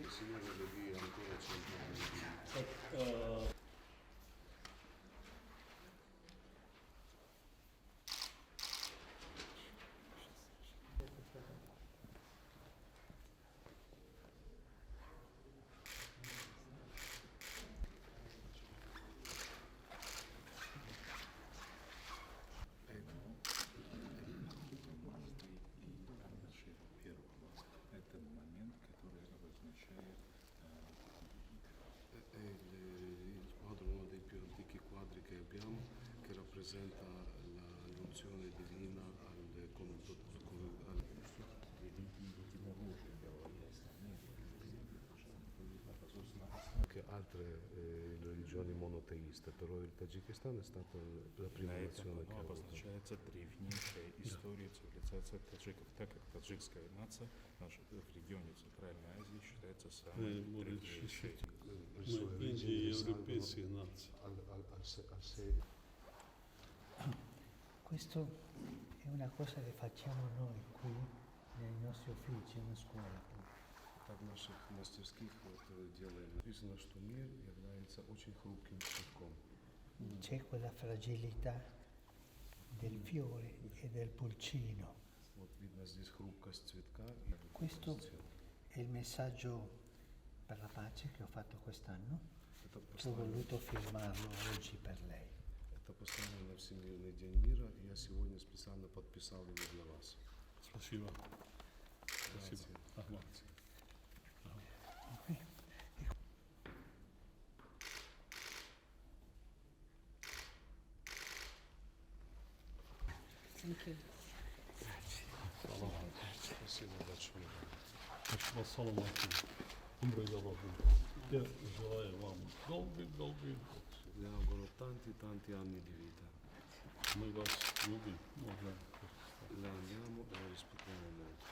Signore Le Vie ancora 100 anni di... Это момент, который обозначает il quadro, uno dei più antichi quadri che abbiamo, che rappresenta l'unzione divina anche altre religioni monoteiste, però il Tagikistan è stata la prima на этом nazione che оно ha avuto. обозначается древнейшая история цивилизации таджиков, так как таджикская нация наша в регионе Центральной Азии считается самой древнейшей. Le sue Ma origini quindi europei risalgono si nazi. al secolo. Questo è una cosa che facciamo noi qui nei nostri uffici, in scuola pure. Так в наших мастерских делаем. Написано, что мир является очень хрупким цветком. C'è quella fragilità del fiore e del pulcino. Вот видно здесь хрупкость цветка и Questo pozione. è il messaggio per la pace che ho fatto quest'anno. Это Ho послание, voluto firmarlo oggi per lei. это послание на Всемирный день мира, и я сегодня специально подписал его для вас. Спасибо. Спасибо. Grazie. Ага. Thank you. Спасибо большое. Ассаламу алейкум. Умрой дорогу. Я желаю вам долгих. Vi auguro tanti anni di vita. Мы вас любим. Можно. La amiamo e la rispettiamo molto.